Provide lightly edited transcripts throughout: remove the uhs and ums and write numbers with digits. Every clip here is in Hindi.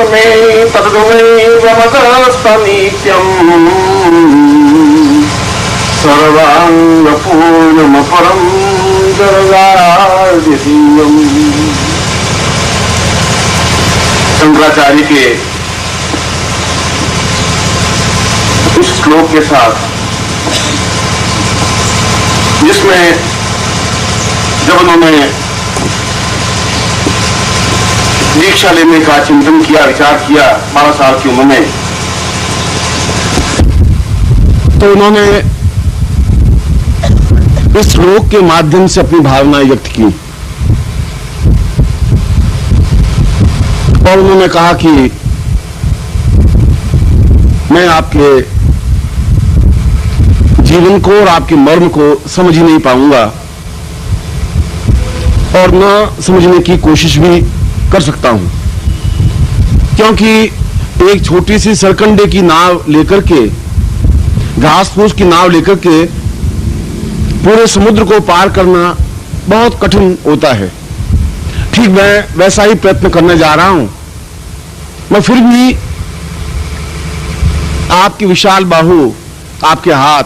मे तद्गुणैव मदस्तनित्यम् सर्वाङ्गपूर्णमपरं जगदाद्वितीयम्। शंकराचार्य के इस श्लोक के साथ, जिसमें जब उन्होंने दीक्षा लेने का चिंतन किया, विचार किया 12 साल की उम्र में, तो उन्होंने इस श्लोक के माध्यम से अपनी भावनाएं व्यक्त की और उन्होंने कहा कि मैं आपके जीवन को और आपके मर्म को समझ ही नहीं पाऊंगा और न समझने की कोशिश भी कर सकता हूं, क्योंकि एक छोटी सी सरकंडे की नाव लेकर के, घास फूस की नाव लेकर के पूरे समुद्र को पार करना बहुत कठिन होता है। ठीक मैं वैसा ही प्रयत्न करने जा रहा हूं। मैं फिर भी आपकी विशाल बाहु, आपके हाथ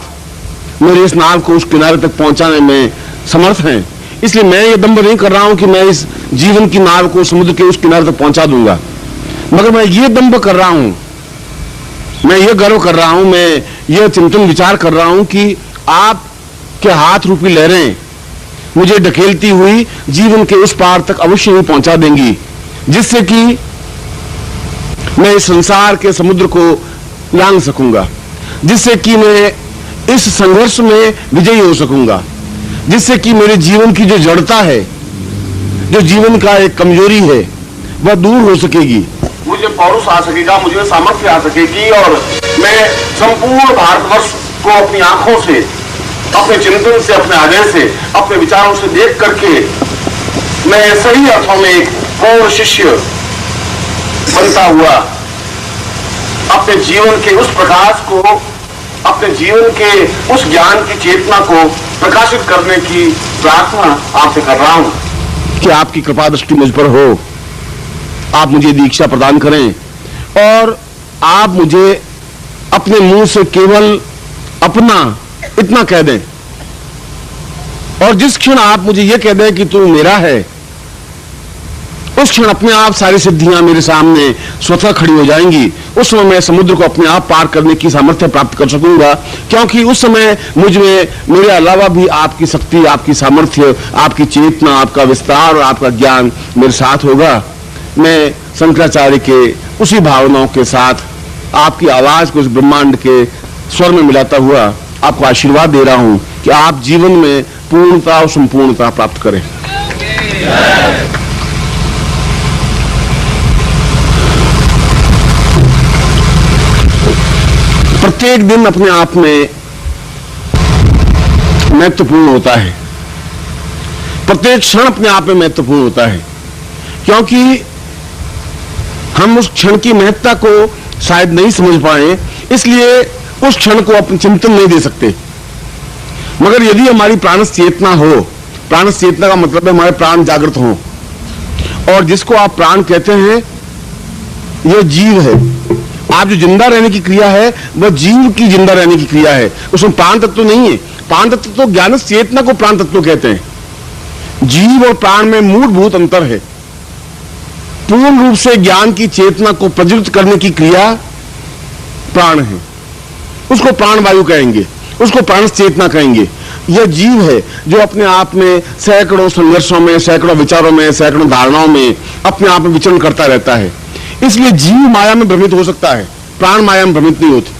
मेरे इस नाव को उस किनारे तक पहुंचाने में समर्थ हैं। इसलिए मैं ये दंभ नहीं कर रहा हूं कि मैं इस जीवन की नाव को समुद्र के उस किनारे तक पहुंचा दूंगा, मगर मैं ये दंभ कर रहा हूं, मैं ये गर्व कर रहा हूं, मैं ये चिंतन विचार कर रहा हूं कि आपके हाथ रूपी लहरें मुझे ढकेलती हुई जीवन के उस पार तक अवश्य ही पहुंचा देंगी, जिससे कि मैं इस संसार के समुद्र को लांघ सकूंगा, जिससे कि मैं इस संघर्ष में विजयी हो सकूंगा, जिससे कि मेरे जीवन की जो जड़ता है, जो जीवन का एक कमजोरी है, वह दूर हो सकेगी, मुझे पौरुष आ सकेगा, मुझे सामर्थ्य आ सकेगी और मैं संपूर्ण भारतवर्ष को अपनी आंखों से, अपने चिंतन से, अपने हृदय से, अपने विचारों से देख करके मैं सही अर्थों में एक पूर्ण शिष्य बनता हुआ अपने जीवन के उस प्रकाश को, अपने जीवन के उस ज्ञान की चेतना को प्रकाशित करने की प्रार्थना आपसे कर रहा हूं कि आपकी कृपा दृष्टि मुझ पर हो, आप मुझे दीक्षा प्रदान करें और आप मुझे अपने मुंह से केवल अपना इतना कह दें, और जिस क्षण आप मुझे यह कह दें कि तू मेरा है, उस क्षण अपने आप सारी सिद्धियां मेरे सामने स्वतः खड़ी हो जाएंगी। उस समय मैं समुद्र को अपने आप पार करने की सामर्थ्य प्राप्त कर सकूंगा, क्योंकि उस समय मुझ में मेरे अलावा भी आपकी शक्ति, आपकी सामर्थ्य, आपकी चेतना, आपका विस्तार और आपका ज्ञान मेरे साथ होगा। मैं शंकराचार्य के उसी भावनाओं के साथ आपकी आवाज को उस ब्रह्मांड के स्वर में मिलाता हुआ आपको आशीर्वाद दे रहा हूं कि आप जीवन में पूर्णता और संपूर्णता प्राप्त करें। प्रत्येक दिन अपने आप में महत्वपूर्ण होता है, प्रत्येक क्षण अपने आप में महत्वपूर्ण होता है, क्योंकि हम उस क्षण की महत्ता को शायद नहीं समझ पाए, इसलिए उस क्षण को अपने चिंतन नहीं दे सकते। मगर यदि हमारी प्राणस चेतना हो, प्राणस चेतना का मतलब है हमारे प्राण जागृत हो, और जिसको आप प्राण कहते हैं यह जीव है। आप जो जिंदा रहने की क्रिया है वह जीव की जिंदा रहने की क्रिया है, उसमें प्राण तत्व नहीं है। प्राण तत्व तो ज्ञान चेतना को प्राण तत्व कहते हैं। जीव और प्राण में मूलभूत अंतर है। पूर्ण रूप से ज्ञान की चेतना को प्रज्वलित करने की क्रिया प्राण है, उसको प्राण वायु कहेंगे, उसको प्राण चेतना कहेंगे। यह जीव है जो अपने आप में सैकड़ों संघर्षों में, सैकड़ों विचारों में, सैकड़ों धारणाओं में अपने आप में विचरण करता रहता है। इसलिए जीव माया में भ्रमित हो सकता है, प्राण माया में भ्रमित नहीं होती।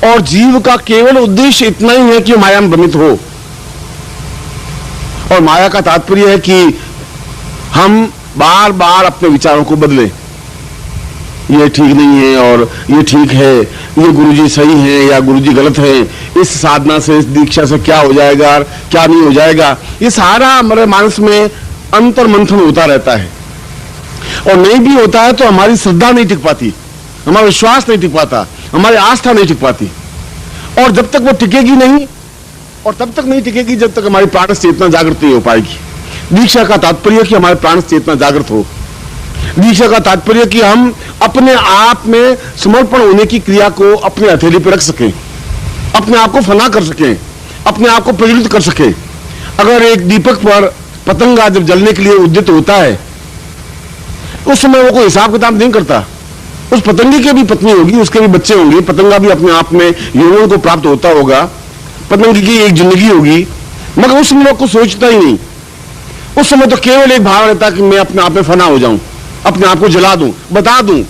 और जीव का केवल उद्देश्य इतना ही है कि माया में भ्रमित हो, और माया का तात्पर्य है कि हम बार बार अपने विचारों को बदलें। ये ठीक नहीं है और ये ठीक है, ये गुरुजी सही है या गुरुजी गलत है, इस साधना से, इस दीक्षा से क्या हो जाएगा, क्या नहीं हो जाएगा, ये सारा हमारे मानस में अंतर मंथन होता रहता है। और नहीं भी होता है तो हमारी श्रद्धा नहीं टिक पाती, हमारा विश्वास नहीं टिक पाता, हमारी आस्था नहीं टिक पाती। और जब तक वो टिकेगी नहीं, और तब तक नहीं टिकेगी जब तक हमारी प्राण चेतना जागृत नहीं हो पाएगी। दीक्षा का तात्पर्य कि हमारे प्राण चेतना जागृत हो, दीक्षा का तात्पर्य कि हम अपने आप में समर्पण होने की क्रिया को अपने हथेली पर रख सकें, अपने आप को फना कर सकें, अपने आप को प्रज्वलित कर सकें। अगर एक दीपक पर पतंगा जब जलने के लिए उद्यत होता है, उस समय वो कोई हिसाब किताब नहीं करता। उस पतंगे की भी पत्नी होगी, उसके भी बच्चे होंगे, पतंगा भी अपने आप में यौवन को प्राप्त होता होगा, पतंगे की एक जिंदगी होगी, मगर उस समय को सोचता ही नहीं। उस समय तो केवल एक भाव रहता कि मैं अपने आप में फना हो जाऊं, अपने आप को जला दूं, बता दूं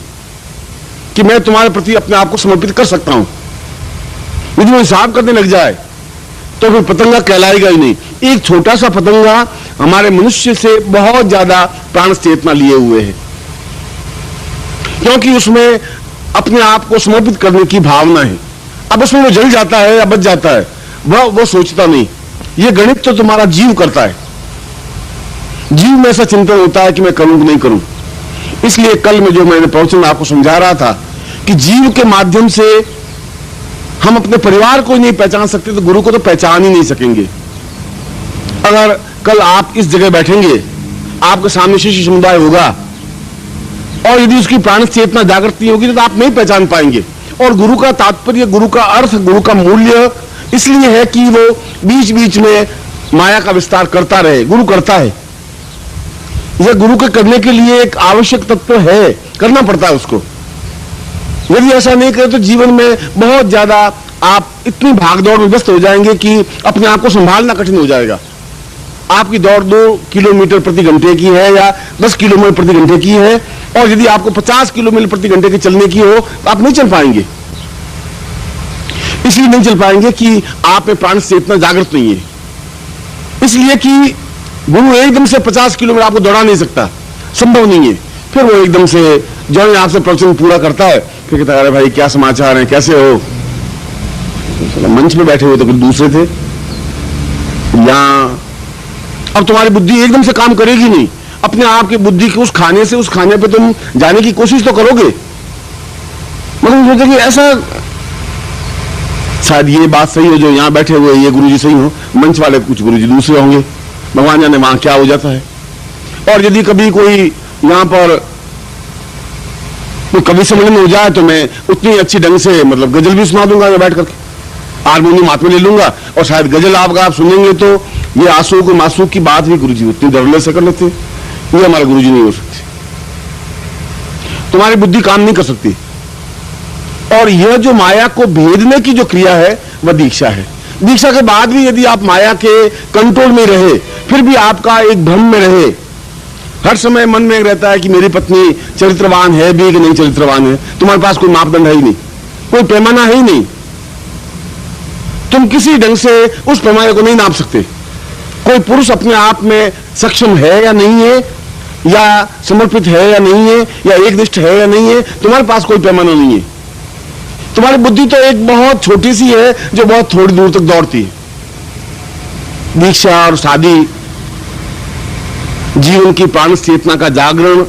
कि मैं तुम्हारे प्रति अपने आप को समर्पित कर सकता हूं। यदि वो हिसाब करने लग जाए तो फिर पतंगा कहलाएगा ही नहीं। एक छोटा सा पतंगा हमारे मनुष्य से बहुत ज्यादा प्राण चेतना लिए हुए है, क्योंकि उसमें अपने आप को समर्पित करने की भावना है। अब उसमें वो जल जाता है या बच जाता है, वो सोचता नहीं। ये गणित तो तुम्हारा जीव करता है। जीव में ऐसा चिंतन होता है कि मैं करूं कि नहीं करूं। इसलिए कल में जो मैंने प्रवचन आपको समझा रहा था कि जीव के माध्यम से हम अपने परिवार को नहीं पहचान सकते तो गुरु को तो पहचान ही नहीं सकेंगे। अगर कल आप इस जगह बैठेंगे, आपके सामने शिष्य समुदाय होगा और यदि उसकी प्राण चेतना जागृत नहीं होगी तो आप नहीं पहचान पाएंगे। और गुरु का तात्पर्य, गुरु का अर्थ, गुरु का मूल्य इसलिए है कि वो बीच बीच में माया का विस्तार करता रहे। गुरु करता है, यह गुरु के करने के लिए एक आवश्यक तत्व है, करना पड़ता है उसको। यदि ऐसा नहीं करे तो जीवन में बहुत ज्यादा आप इतनी भागदौड़ में व्यस्त हो जाएंगे कि अपने आप को संभालना कठिन हो जाएगा। आपकी दौड़ 2 किलोमीटर प्रति घंटे की है या 10 किलोमीटर प्रति घंटे की है, और यदि आपको 50 किलोमीटर प्रति घंटे की चलने की हो तो आप नहीं चल पाएंगे। इसलिए नहीं चल पाएंगे कि आप में प्राण चेतना जागृत नहीं है। इसलिए कि गुरु एकदम से 50 किलोमीटर आपको दौड़ा नहीं सकता, संभव नहीं है। फिर वो एकदम से जो आपसे प्रवचन पूरा करता है फिर कहता है, अरे भाई क्या समाचार है, कैसे हो? मंच में बैठे हुए तो फिर दूसरे थे। यहां अब तुम्हारी बुद्धि एकदम से काम करेगी नहीं। अपने आप की बुद्धि के उस खाने से उस खाने पे तुम जाने की कोशिश तो करोगे, मगर सोचो कि ऐसा शायद ये बात सही हो जो यहां बैठे हुए ये गुरुजी सही हो, मंच वाले कुछ गुरुजी दूसरे होंगे, भगवान जाने वहां क्या हो जाता है। और यदि कभी कोई यहां पर कोई कवि सम्मेलन हो जाए तो मैं उतनी अच्छी ढंग से मतलब गजल भी सुना दूंगा, मैं बैठ करके हारमोनियम हाथ में ले लूंगा और शायद गजल आप सुनेंगे तो ये आंसू को मासूक की बात भी गुरुजी उतनी दरले से कर लेते। ये हमारे गुरुजी नहीं हो सकती, तुम्हारी बुद्धि काम नहीं कर सकती। और यह जो माया को भेदने की जो क्रिया है वह दीक्षा है। दीक्षा के बाद भी यदि आप माया के कंट्रोल में रहे, फिर भी आपका एक भ्रम में रहे, हर समय मन में रहता है कि मेरी पत्नी चरित्रवान है भी कि नहीं चरित्रवान है, तुम्हारे पास कोई मापदंड है ही नहीं, कोई पैमाना है ही नहीं, तुम किसी ढंग से उस पैमाने को नहीं नाप सकते। कोई पुरुष अपने आप में सक्षम है या नहीं है, या समर्पित है या नहीं है, या एकनिष्ठ है या नहीं है, तुम्हारे पास कोई पैमाना नहीं है। तुम्हारी बुद्धि तो एक बहुत छोटी सी है जो बहुत थोड़ी दूर तक दौड़ती है। दीक्षा और शादी जीवन की प्राण चेतना का जागरण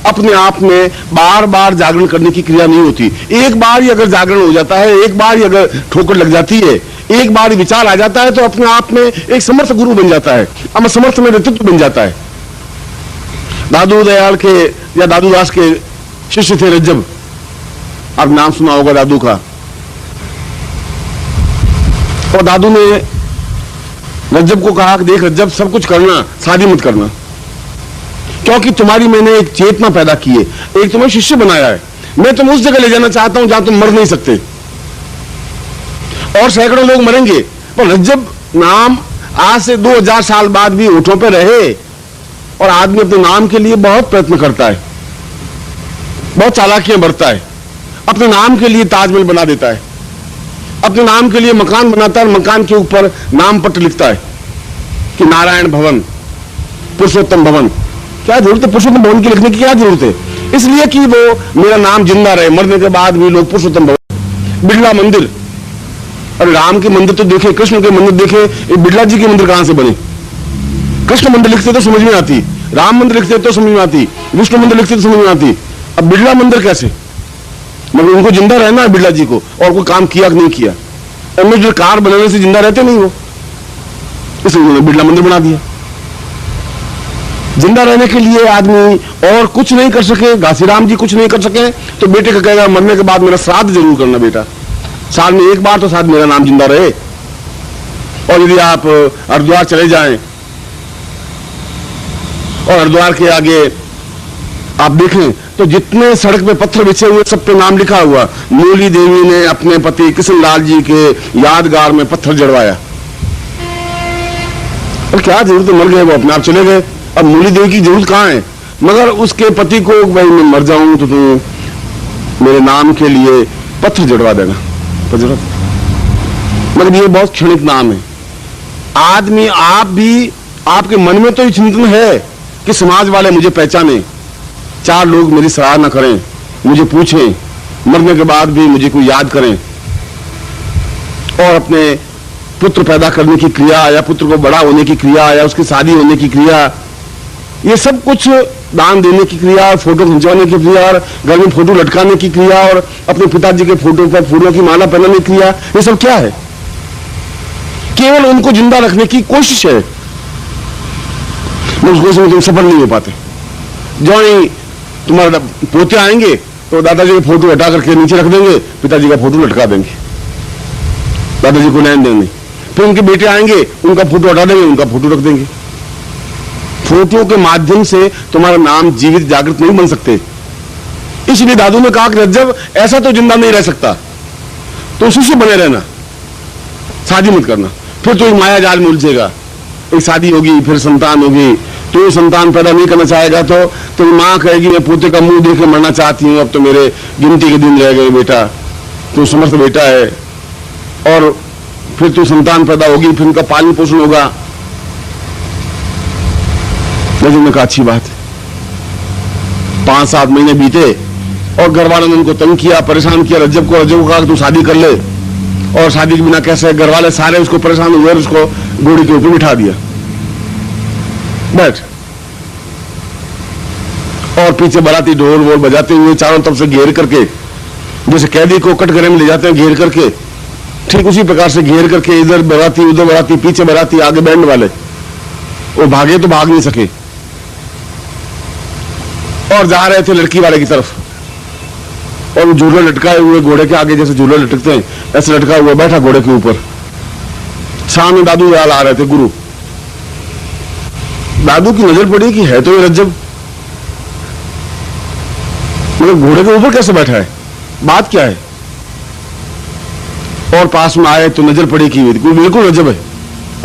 अपने आप में बार बार जागरण करने की क्रिया नहीं होती। एक बार ही अगर जागरण हो जाता है, एक बार ही अगर ठोकर लग जाती है, एक बार ही विचार आ जाता है तो अपने आप में एक समर्थ गुरु बन जाता है, अब समर्थ में व्यक्तित्व बन जाता है। दादू दयाल के या दादू दास के शिष्य थे रज्जब, आप नाम सुना होगा दादू का। और दादू ने रज्जब को कहा कि देख रज्जब, सब कुछ करना, शादी मत करना, क्योंकि तुम्हारी मैंने एक चेतना पैदा की है, एक तुम्हें शिष्य बनाया है, मैं तुम्हें उस जगह ले जाना चाहता हूं जहां तुम मर नहीं सकते। और सैकड़ों लोग मरेंगे, पर रज्जब नाम आज से 2000 साल बाद भी होठों पे रहे। और आदमी अपने नाम के लिए बहुत प्रयत्न करता है, बहुत चालाकियां बरतता है, अपने नाम के लिए ताजमहल बना देता है, अपने नाम के लिए मकान बनाता है, मकान के ऊपर नाम पत्र लिखता है कि नारायण भवन, पुरुषोत्तम भवन। क्या जरूरत है पुरुषोत्तम भवन की लिखने की, क्या जरूरत है? इसलिए कि वो मेरा नाम जिंदा रहे, मरने के बाद भी लोग पुरुषोत्तम भवन। बिड़ला मंदिर, और राम के मंदिर तो देखे, कृष्ण के मंदिर देखे, ये बिड़ला जी के मंदिर कहां से बने? कृष्ण मंदिर लिखते तो समझ में आती, राम मंदिर लिखते तो समझ में आती, विष्णु मंदिर लिखते तो समझ में आती, अब बिड़ला मंदिर कैसे? मगर उनको जिंदा रहना है बिड़ला जी को, और कोई काम किया कि नहीं किया? एम्बेसडर कार बनाने से जिंदा रहते नहीं वो, इसलिए उन्होंने बिड़ला मंदिर बना दिया। जिंदा रहने के लिए आदमी और कुछ नहीं कर सके, घासीराम जी कुछ नहीं कर सके, तो बेटे का कहेगा मरने के बाद मेरा श्राद्ध जरूर करना बेटा, साल में एक बार तो शायद मेरा नाम जिंदा रहे। और यदि आप हरिद्वार चले जाएं और हरिद्वार के आगे आप देखें तो जितने सड़क पे पत्थर बिछे हुए सब पे नाम लिखा हुआ, मूली देवी ने अपने पति कृष्णलाल जी के यादगार में पत्थर जड़वाया। और क्या जरूरत, मर गए वो, अपने आप चले गए। अब मूली देवी की जरूरत कहां है, मगर उसके पति को भाई मैं मर जाऊं तो तू मेरे नाम के लिए पत्थर जड़वा देगा, मगर ये बहुत क्षणिक नाम है। आदमी आप भी, आपके मन में तो ये चिंतन है कि समाज वाले मुझे पहचाने, चार लोग मेरी सराहना करें, मुझे पूछें, मरने के बाद भी मुझे कोई याद करें, और अपने पुत्र पैदा करने की क्रिया या पुत्र को बड़ा होने की क्रिया या उसकी शादी होने की क्रिया, ये सब कुछ दान देने की क्रिया, फोटो खिंचवाने की क्रिया, और घर में फोटो लटकाने की क्रिया, और अपने पिताजी के फोटो पर फूलों की माला पहनाने की क्रिया, ये सब क्या है? केवल उनको जिंदा रखने की कोशिश है। उस कोशिश में तुम सफल नहीं हो पाते। जो ही तुम्हारे पोते आएंगे तो दादाजी का फोटो हटा करके नीचे रख देंगे, पिताजी का फोटो लटका देंगे, दादाजी को लेन देंगे। फिर उनके बेटे आएंगे, उनका फोटो हटा देंगे, उनका फोटो रख देंगे। फोटो के माध्यम से तुम्हारा नाम जीवित जागृत नहीं बन सकते। इसलिए दादू ने कहा कि जब ऐसा तो जिंदा नहीं रह सकता, तो उसी से बने रहना, शादी मत करना, फिर तो एक माया जाल में उलझेगा। एक शादी होगी, फिर संतान होगी, तो संतान पैदा नहीं करना चाहेगा तो तेरी माँ कहेगी मैं पोते का मुंह देख के मरना चाहती हूँ, अब तो मेरे गिनती के दिन रह गए बेटा, तू समर्थ बेटा है। और फिर तू संतान पैदा होगी, फिर उनका पालन पोषण होगा। लेकिन मैं कहा अच्छी बात है। 5-7 महीने बीते और घर वालों ने उनको तंग किया, परेशान किया। रज्जब को कहा तू शादी कर ले, और शादी के बिना कैसे? घर वाले सारे उसको परेशान हुए, उसको घोड़ी के ऊपर बिठा दिया, बैठ। और पीछे बाराती ढोल वोल बजाते हुए चारों तरफ से घेर करके, जैसे कैदी को कटघरे में ले जाते हैं घेर करके, ठीक उसी प्रकार से घेर करके, इधर बाराती उधर बाराती, पीछे बाराती, आगे बैंड वाले। वो भागे तो भाग नहीं सके, और जा रहे थे लड़की वाले की तरफ। और वो झूला लटकाए हुए घोड़े के आगे, जैसे झूला लटकते हैं ऐसे लटका हुआ बैठा घोड़े के ऊपर। सामने दादू याल आ रहे थे, गुरु। दादू की नजर पड़ी कि है तो ये रज्जब, मगर घोड़े के ऊपर कैसे बैठा है, बात क्या है? और पास में आए तो नजर पड़ी कि बिल्कुल रज्जब है।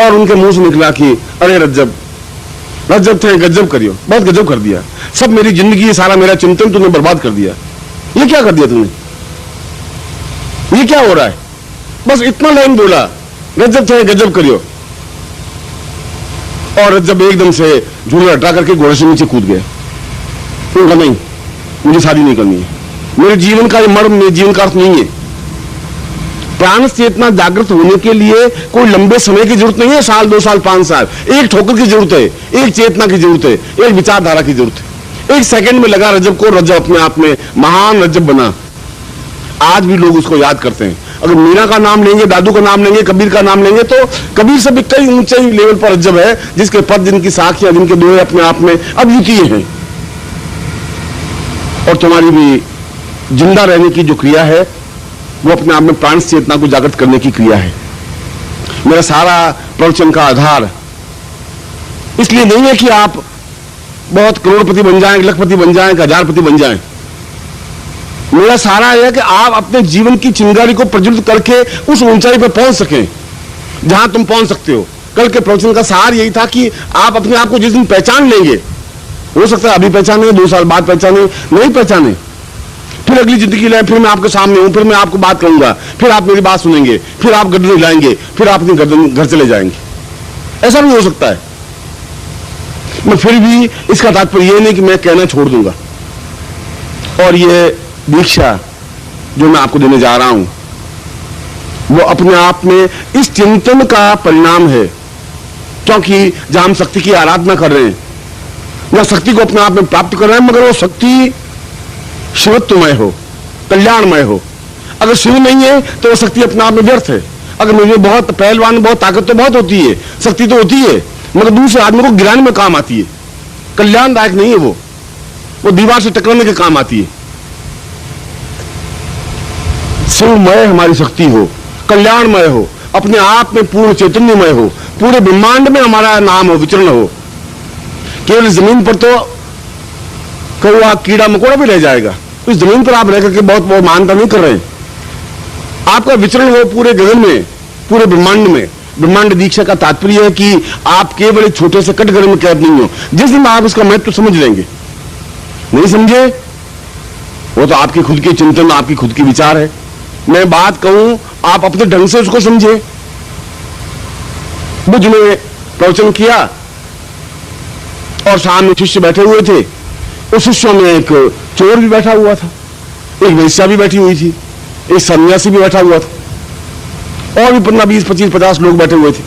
और उनके मुंह से निकला कि अरे रज्जब, रज्जब थे, गज्जब करियो, बहुत गजब कर दिया, सब मेरी जिंदगी, सारा मेरा चिंतन तूने बर्बाद कर दिया। ये क्या कर दिया तूने, ये क्या हो रहा है? बस इतना लाइन बोला, गज्जब थे, गजब करियो। और रज्जब एकदम से झूला हटा करके घोड़े से नीचे कूद गया। उनका नहीं, मुझे शादी नहीं करनी है, मेरे जीवन का ये मर्म, मेरे जीवन का अर्थ नहीं है। प्राण चेतना जागृत होने के लिए कोई लंबे समय की जरूरत नहीं है, साल 2 साल 5 साल, एक ठोकर की जरूरत है, एक चेतना की जरूरत है, एक विचारधारा की जरूरत है। एक सेकंड में लगा रजब को, रजब अपने आप में महान रजब बना। आज भी लोग उसको याद करते हैं। अगर मीरा का नाम लेंगे, दादू का नाम लेंगे, कबीर का नाम लेंगे, तो कबीर से भी कई ऊंचे लेवल पर रजब है, जिसके पद, जिनकी साखियां, जिनके दोहे अपने आप में अद्वितीय हैं। और तुम्हारी भी जिंदा रहने की जो क्रिया है वो अपने आप में प्राण चेतना को जागृत करने की क्रिया है। मेरा सारा प्रवचन का आधार इसलिए नहीं है कि आप बहुत करोड़पति बन जाएं, लखपति बन जाएं, हजारपति बन जाएं। मेरा सारा है कि आप अपने जीवन की चिंगारी को प्रज्वलित करके उस ऊंचाई पर पहुंच सकें जहां तुम पहुंच सकते हो। कल के प्रवचन का सार यही था कि आप अपने आप को जिस दिन पहचान लेंगे, हो सकता है अभी पहचाने, 2 साल बाद पहचाने, नहीं पहचाने, फिर अगली जिंदगी लाए, फिर मैं आपके सामने हूं, फिर मैं आपको बात करूंगा, फिर आप मेरी बात सुनेंगे, फिर आप गर्दन हिलाएंगे, फिर आप अपने घर चले जाएंगे। ऐसा भी हो सकता है। मैं फिर भी इसका तात्पर्य यह नहीं कि मैं कहना छोड़ दूंगा। और ये दीक्षा जो मैं आपको देने जा रहा हूं वो अपने आप में इस चिंतन का परिणाम है, क्योंकि जहां हम शक्ति की आराधना कर रहे हैं या शक्ति को अपने आप में प्राप्त कर रहे हैं, मगर वो शक्ति शिवत्वमय हो, कल्याणमय हो। अगर शिव नहीं है तो वो शक्ति अपने आप में व्यर्थ है। अगर मुझे बहुत पहलवान, बहुत ताकत तो बहुत होती है, शक्ति तो होती है, मगर दूसरे आदमी को गिराने में काम आती है। कल्याणदायक नहीं है। वो दीवार से टकराने के काम आती है। शिवमय हमारी शक्ति हो, कल्याणमय हो, अपने आप में पूर्ण चैतन्यमय हो, पूरे ब्रह्मांड में हमारा नाम हो, विचरण हो। केवल जमीन पर तो कौआ कीड़ा मकोड़ा भी रह जाएगा। इस जमीन पर आप रह करके बहुत मानता नहीं कर रहे। आपका विचरण हो पूरे गगन में, पूरे ब्रह्मांड में। ब्रह्मांड दीक्षा का तात्पर्य है कि आप केवल एक छोटे से कटघरे में कैद नहीं हो। जिस दिन आप इसका महत्व समझ लेंगे, नहीं समझे वो तो आपकी खुद की चिंतन, आपकी खुद की विचार है। मैं बात कहूं, आप अपने ढंग से उसको समझे। बुद्ध ने प्रवचन किया और सामने शिष्य बैठे हुए थे। उस शिष्यों में एक चोर भी बैठा हुआ था, एक वेश्या भी बैठी हुई थी, एक सन्यासी भी बैठा हुआ था, और भी 15, 20, 25, 50 लोग बैठे हुए थे।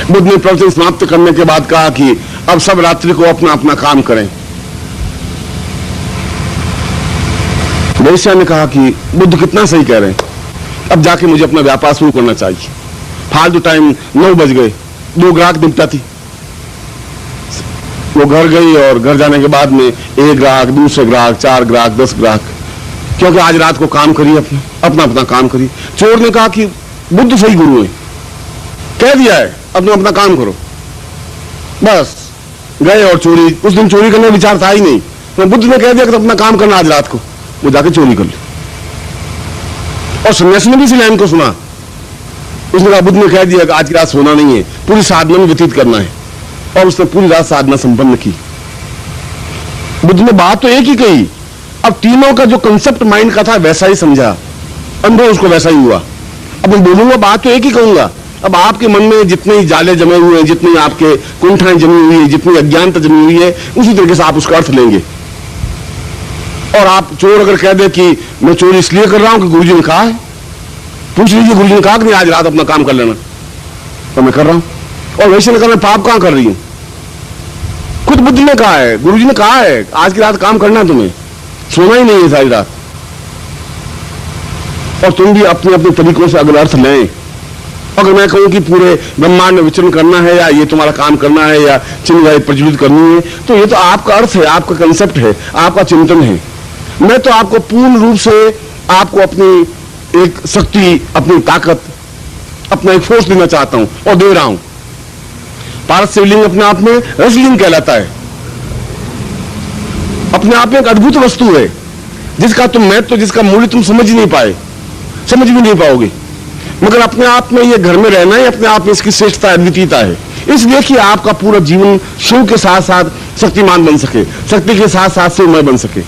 बुद्ध ने प्रवचन समाप्त करने के बाद कहा कि अब सब रात्रि को अपना अपना काम करें। वेश्या ने कहा कि बुद्ध कितना सही कह रहे हैं, अब जाके मुझे अपना व्यापार शुरू करना चाहिए। फालतू टाइम 9 बज गए, 2 ग्राहक निपटा थी। वो घर गई और घर जाने के बाद में 1 ग्राहक, दूसरे ग्राहक, 4 ग्राहक, 10 ग्राहक, क्योंकि आज रात को काम करिए, अपना अपना काम करिए। चोर ने कहा कि बुद्ध सही गुरु है, कह दिया है अपना अपना काम करो। बस गए और चोरी, उस दिन चोरी करने का विचार था ही नहीं। तो बुद्ध ने कह दिया कि अपना काम करना आज रात को, वो जाके चोरी कर ली। और सन्यासी ने भी इसी लाइन को सुना। उसने कहा बुद्ध ने कह दिया कि आज की रात सोना नहीं है, पूरी साधना में व्यतीत करना है, और उसने पूरी रात साधना संपन्न की। बुद्ध ने बात तो एक ही कही, अब तीनों का जो कंसेप्ट माइंड का था वैसा ही समझा, अनुभव उसको वैसा ही हुआ। अब मैं बोलूंगा, बात तो एक ही कहूंगा। अब आपके मन में जितने जाले जमे हुए हैं, जितनी आपके कुंठाएं जमी हुई है, जितनी अज्ञानता जमी हुई है, उसी तरीके से आप उसका अर्थ लेंगे। और आप चोर अगर कह दे कि मैं चोरी इसलिए कर रहा हूं कि गुरुजी ने कहा है, पूछ लीजिए गुरुजी ने कहा कि नहीं आज रात अपना काम कर लेना, तो मैं कर रहा हूं। और वैसे ने कहा मैं पाप कहां कर रही हूं, खुद बुद्ध ने कहा है, गुरुजी ने कहा है आज की रात काम करना है, तुम्हें सोना ही नहीं है सारी रात। और तुम भी अपने अपने तरीकों से अगर अर्थ लें। अगर मैं कहूं कि पूरे ब्रह्मांड में विचरण करना है, या ये तुम्हारा काम करना है, या चिन्ह प्रज्वलित करनी है, तो ये तो आपका अर्थ है, आपका कंसेप्ट है, आपका चिंतन है। मैं तो आपको पूर्ण रूप से आपको अपनी एक शक्ति, अपनी ताकत, अपना एक फोर्स देना चाहता हूं और दे रहा हूं। पारस शिवलिंग अपने आप में रसलिंग कहलाता है, अपने आप में एक अद्भुत वस्तु है जिसका तुम महत्व, जिसका मूल्य तुम समझ ही नहीं पाए, समझ भी नहीं पाओगे। मगर अपने आप में ये घर में रहना है, अपने आप में इसकी श्रेष्ठता, अद्वितीयता है। इसलिए कि आपका पूरा जीवन शिव के साथ साथ शक्तिमान बन सके, शक्ति के साथ साथ शिवमय बन सके,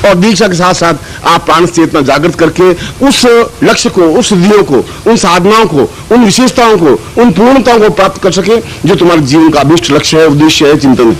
और दीक्षा के साथ साथ आप प्राण चेतना जागृत करके उस लक्ष्य को, उस सिद्धियों को, उन साधनाओं को, उन विशेषताओं को, उन पूर्णताओं को प्राप्त कर सके जो तुम्हारे जीवन का अभिष्ट लक्ष्य है, उद्देश्य है, चिंतन है।